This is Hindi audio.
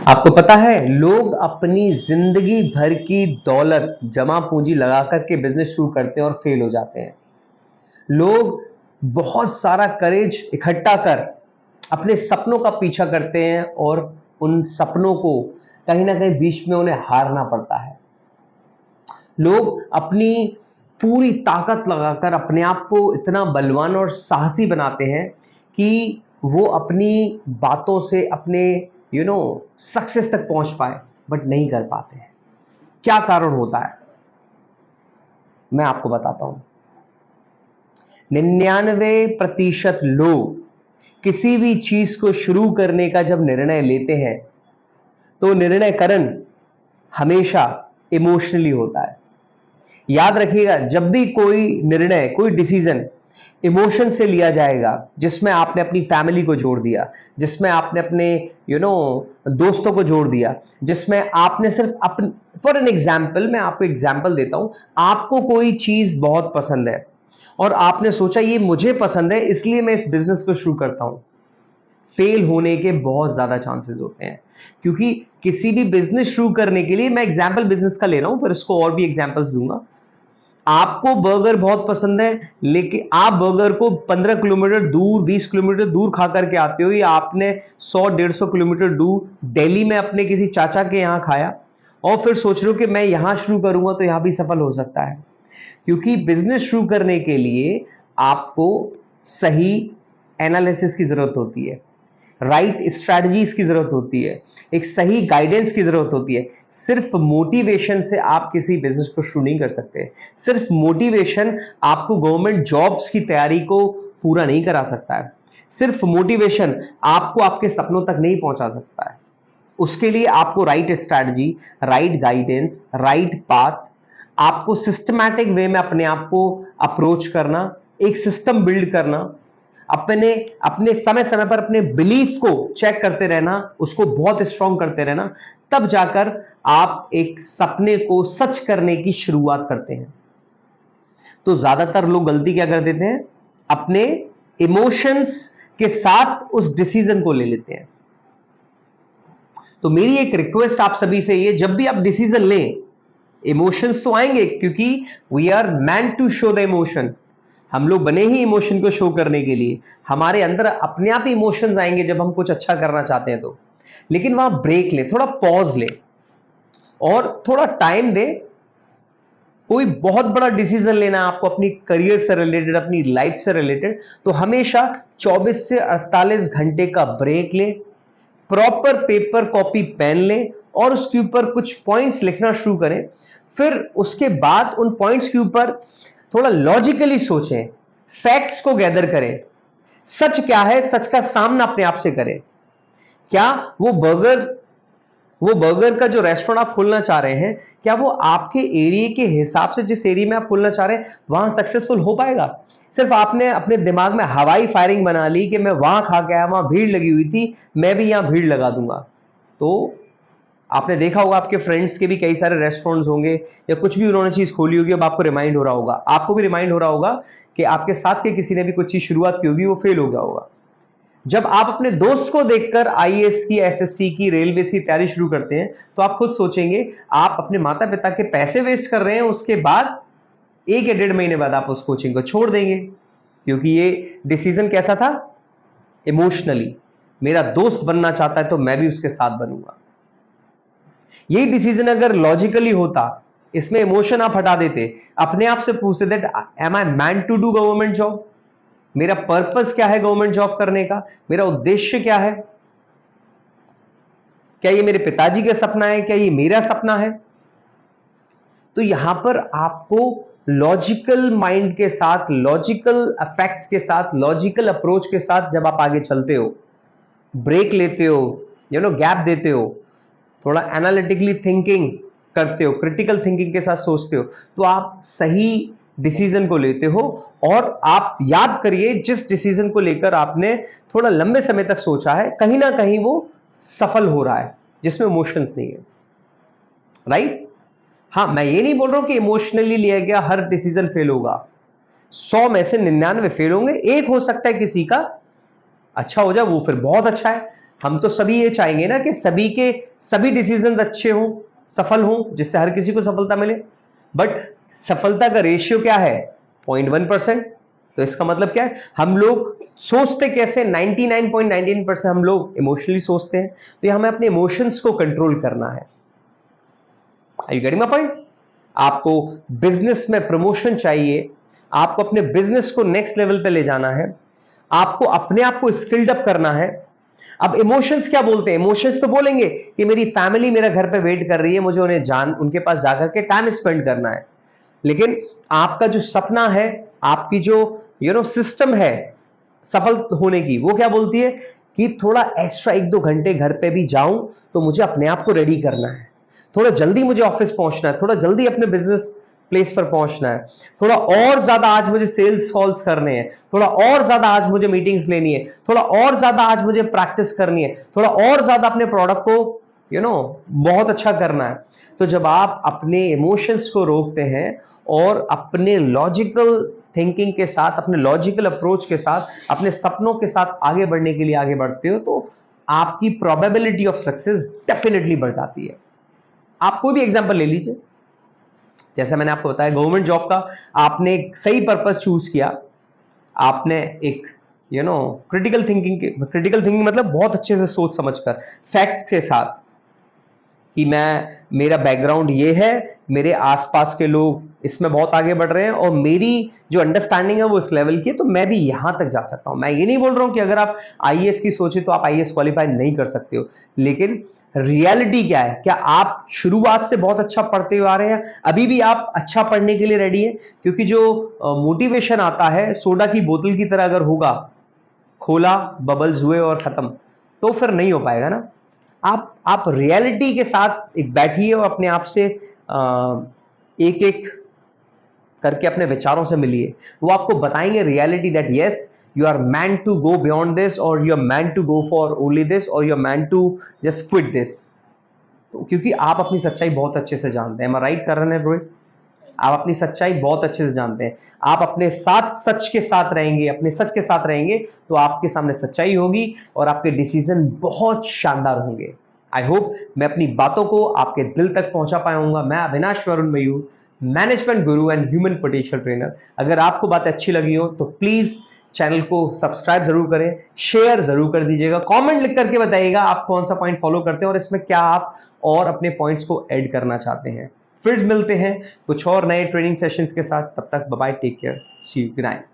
आपको पता है लोग अपनी जिंदगी भर की दौलत जमा पूंजी लगा करके बिजनेस शुरू करते हैं और फेल हो जाते हैं। लोग बहुत सारा करेज इकट्ठा कर अपने सपनों का पीछा करते हैं और उन सपनों को कहीं ना कहीं बीच में उन्हें हारना पड़ता है। लोग अपनी पूरी ताकत लगाकर अपने आप को इतना बलवान और साहसी बनाते हैं कि वो अपनी बातों से अपने सक्सेस तक पहुंच पाए, बट नहीं कर पाते हैं। क्या कारण होता है, मैं आपको बताता हूं। 99% लोग किसी भी चीज को शुरू करने का जब निर्णय लेते हैं तो निर्णयकरण हमेशा इमोशनली होता है। याद रखिएगा, जब भी कोई निर्णय, कोई डिसीजन इमोशन से लिया जाएगा, जिसमें आपने अपनी फैमिली को जोड़ दिया, जिसमें आपने अपने दोस्तों को जोड़ दिया, जिसमें आपने सिर्फ अपन फॉर एन एग्जाम्पल, मैं आपको एग्जाम्पल देता हूं। आपको कोई चीज बहुत पसंद है और आपने सोचा ये मुझे पसंद है इसलिए मैं इस बिजनेस को शुरू करता हूं। फेल होने के बहुत ज्यादा चांसेस होते हैं, क्योंकि किसी भी बिजनेस शुरू करने के लिए, मैं एग्जाम्पल बिजनेस का ले रहा हूं, फिर इसको और भी एग्जाम्पल्स दूंगा। आपको बर्गर बहुत पसंद है, लेकिन आप बर्गर को 15 किलोमीटर दूर, 20 किलोमीटर दूर खा करके आते हो, या आपने 100-150 किलोमीटर दूर दिल्ली में अपने किसी चाचा के यहां खाया और फिर सोच रहे हो कि मैं यहां शुरू करूंगा तो यहां भी सफल हो सकता है। क्योंकि बिजनेस शुरू करने के लिए आपको सही एनालिसिस की जरूरत होती है, राइट स्ट्रैटेजीज की जरूरत होती है, एक सही गाइडेंस की जरूरत होती है। सिर्फ मोटिवेशन से आप किसी बिजनेस को शुरू नहीं कर सकते। सिर्फ मोटिवेशन आपको गवर्नमेंट जॉब्स की तैयारी को पूरा नहीं करा सकता है। सिर्फ मोटिवेशन आपको आपके सपनों तक नहीं पहुंचा सकता है। उसके लिए आपको right strategy, right guidance, right path, आपको सिस्टमैटिक वे में अपने आप को अप्रोच करना, एक सिस्टम बिल्ड करना, अपने अपने समय समय पर अपने बिलीफ को चेक करते रहना, उसको बहुत स्ट्रांग करते रहना, तब जाकर आप एक सपने को सच करने की शुरुआत करते हैं। तो ज्यादातर लोग गलती क्या कर देते हैं, अपने इमोशंस के साथ उस डिसीजन को ले लेते हैं। तो मेरी एक रिक्वेस्ट आप सभी से ये, जब भी आप डिसीजन लें, इमोशंस तो आएंगे, क्योंकि we are meant to show the emotion. हम लोग बने ही इमोशन को शो करने के लिए। हमारे अंदर अपने आप इमोशंस आएंगे जब हम कुछ अच्छा करना चाहते हैं तो। लेकिन वहां ब्रेक ले, थोड़ा पॉज ले और थोड़ा टाइम दे। कोई बहुत बड़ा डिसीजन लेना है आपको अपनी करियर से रिलेटेड, अपनी लाइफ से रिलेटेड, तो हमेशा 24 से 48 घंटे का ब्रेक ले, प्रॉपर पेपर कॉपी पेन लें और उसके ऊपर कुछ पॉइंट्स लिखना शुरू करें। फिर उसके बाद उन पॉइंट्स के ऊपर थोड़ा लॉजिकली सोचें, फैक्ट्स को गैदर करें। सच क्या है, सच का सामना अपने आप से करें। क्या वो बर्गर का जो रेस्टोरेंट आप खोलना चाह रहे हैं, क्या वो आपके एरिया के हिसाब से, जिस एरिया में आप खोलना चाह रहे हैं, वहां सक्सेसफुल हो पाएगा? सिर्फ आपने अपने दिमाग में हवाई फायरिंग बना ली कि मैं वहां खा के आया, वहां भीड़ लगी हुई थी, मैं भी यहां भीड़ लगा दूंगा। तो आपने देखा होगा आपके फ्रेंड्स के भी कई सारे रेस्टोरेंट्स होंगे या कुछ भी उन्होंने चीज खोली होगी, अब आपको रिमाइंड हो रहा होगा, आपको भी रिमाइंड हो रहा होगा कि आपके साथ के किसी ने भी कुछ चीज शुरुआत की होगी, वो फेल हो गया होगा। जब आप अपने दोस्त को देखकर आईएएस की, एसएससी की, रेलवे की तैयारी शुरू करते हैं, तो आप खुद सोचेंगे आप अपने माता पिता के पैसे वेस्ट कर रहे हैं, उसके बाद 1 या 1.5 महीने बाद आप उस कोचिंग को छोड़ देंगे। क्योंकि ये डिसीजन कैसा था, इमोशनली। मेरा दोस्त बनना चाहता है तो मैं भी उसके साथ बनूंगा। यही डिसीजन अगर लॉजिकली होता, इसमें इमोशन आप हटा देते, अपने आप से पूछते that am I meant to do government job, मेरा पर्पस क्या है गवर्नमेंट जॉब करने का, मेरा उद्देश्य क्या है, क्या ये मेरे पिताजी का सपना है, क्या ये मेरा सपना है? तो यहां पर आपको लॉजिकल माइंड के साथ, लॉजिकल अफेक्ट्स के साथ, लॉजिकल अप्रोच के साथ जब आप आगे चलते हो, ब्रेक लेते हो, गैप देते हो, थोड़ा एनालिटिकली थिंकिंग करते हो, क्रिटिकल थिंकिंग के साथ सोचते हो, तो आप सही डिसीजन को लेते हो। और आप याद करिए, जिस डिसीजन को लेकर आपने थोड़ा लंबे समय तक सोचा है, कहीं ना कहीं वो सफल हो रहा है, जिसमें इमोशंस नहीं है। राइट? हाँ, मैं ये नहीं बोल रहा हूं कि इमोशनली लिया गया हर डिसीजन फेल होगा। 100 में से 99 फेल होंगे, एक हो सकता है किसी का अच्छा हो जाए, वो फिर बहुत अच्छा है। हम तो सभी ये चाहेंगे ना कि सभी के सभी डिसीजन अच्छे हों, सफल हों, जिससे हर किसी को सफलता मिले। बट सफलता का रेशियो क्या है? 0.1%। तो इसका मतलब क्या है? हम लोग सोचते कैसे? 99.99% हम लोग इमोशनली सोचते हैं। तो ये हमें अपने इमोशंस को कंट्रोल करना है। Are you getting my point? आपको बिजनेस में प्रमोशन चाहिए, आपको अपने बिजनेस को नेक्स्ट लेवल पे ले जाना है, आपको अपने आप को स्किल्ड अप करना है। अब इमोशंस क्या बोलते हैं? इमोशंस तो बोलेंगे कि मेरी फैमिली मेरे घर पे वेट कर रही है, मुझे उनके पास जाकर के टाइम स्पेंड करना है। लेकिन आपका जो सपना है, आपकी जो सिस्टम है सफल होने की, वो क्या बोलती है कि थोड़ा एक्स्ट्रा 1-2 घंटे घर पे भी जाऊं तो मुझे अपने आप को रेडी करना है, थोड़ा जल्दी मुझे ऑफिस पहुंचना है, थोड़ा जल्दी अपने बिजनेस प्लेस पर पहुंचना है, थोड़ा और ज्यादा आज मुझे सेल्स कॉल्स करने हैं, थोड़ा और ज्यादा आज मुझे मीटिंग्स लेनी है, थोड़ा और ज्यादा आज मुझे प्रैक्टिस करनी है, थोड़ा और ज्यादा अपने प्रोडक्ट को बहुत अच्छा करना है। तो जब आप अपने इमोशंस को रोकते हैं और अपने लॉजिकल थिंकिंग के साथ, अपने लॉजिकल अप्रोच के साथ, अपने सपनों के साथ आगे बढ़ने के लिए आगे बढ़ते हो, तो आपकी प्रोबेबिलिटी ऑफ सक्सेस डेफिनेटली बढ़ जाती है। आप कोई भी एग्जांपल ले लीजिए, जैसे मैंने आपको बताया गवर्नमेंट जॉब का, आपने एक सही पर्पस चूज किया, आपने एक क्रिटिकल थिंकिंग मतलब बहुत अच्छे से सोच समझकर, फैक्ट्स के साथ कि मेरा बैकग्राउंड ये है, मेरे आसपास के लोग इसमें बहुत आगे बढ़ रहे हैं और मेरी जो अंडरस्टैंडिंग है वो इस लेवल की है, तो मैं भी यहां तक जा सकता हूं। मैं ये नहीं बोल रहा हूं कि अगर आप आईएएस की सोचे तो आप आईएएस क्वालिफाई नहीं कर सकते हो, लेकिन रियलिटी क्या है? क्या आप शुरुआत से बहुत अच्छा पढ़ते हुए आ रहे हैं, अभी भी आप अच्छा पढ़ने के लिए रेडी है? क्योंकि जो मोटिवेशन आता है सोडा की बोतल की तरह अगर होगा, खोला, बबल्स हुए और खत्म, तो फिर नहीं हो पाएगा ना। आप रियलिटी के साथ एक बैठिए और अपने आप से एक एक करके अपने विचारों से मिलिए। वो आपको बताएंगे reality that yes you are man to go beyond this, और you are man to go for only this, और you are man to just quit this. तो क्योंकि आप अपनी सच्चाई बहुत अच्छे से जानते हैं। मैं राइट कर रहे हैं रोहित? आप अपनी सच्चाई बहुत अच्छे से जानते हैं। आप अपने साथ सच के साथ रहेंगे, अपने सच के साथ रहेंगे, तो आपके सामने सच्चाई होगी और आपके डिसीजन बहुत शानदार होंगे। आई होप मैं अपनी बातों को आपके दिल तक पहुंचा पाया हूं। मैं अविनाश वरुण मयूर, management Guru and human potential trainer. अगर आपको बातें अच्छी लगी हो तो प्लीज चैनल को सब्सक्राइब जरूर करें, शेयर जरूर कर दीजिएगा, कमेंट लिख करके बताइएगा आप कौन सा पॉइंट फॉलो करते हैं और इसमें क्या आप और अपने पॉइंट्स को ऐड करना चाहते हैं। फिर मिलते हैं कुछ और नए ट्रेनिंग सेशंस के साथ। तब तक bye bye, take care, see you, good night.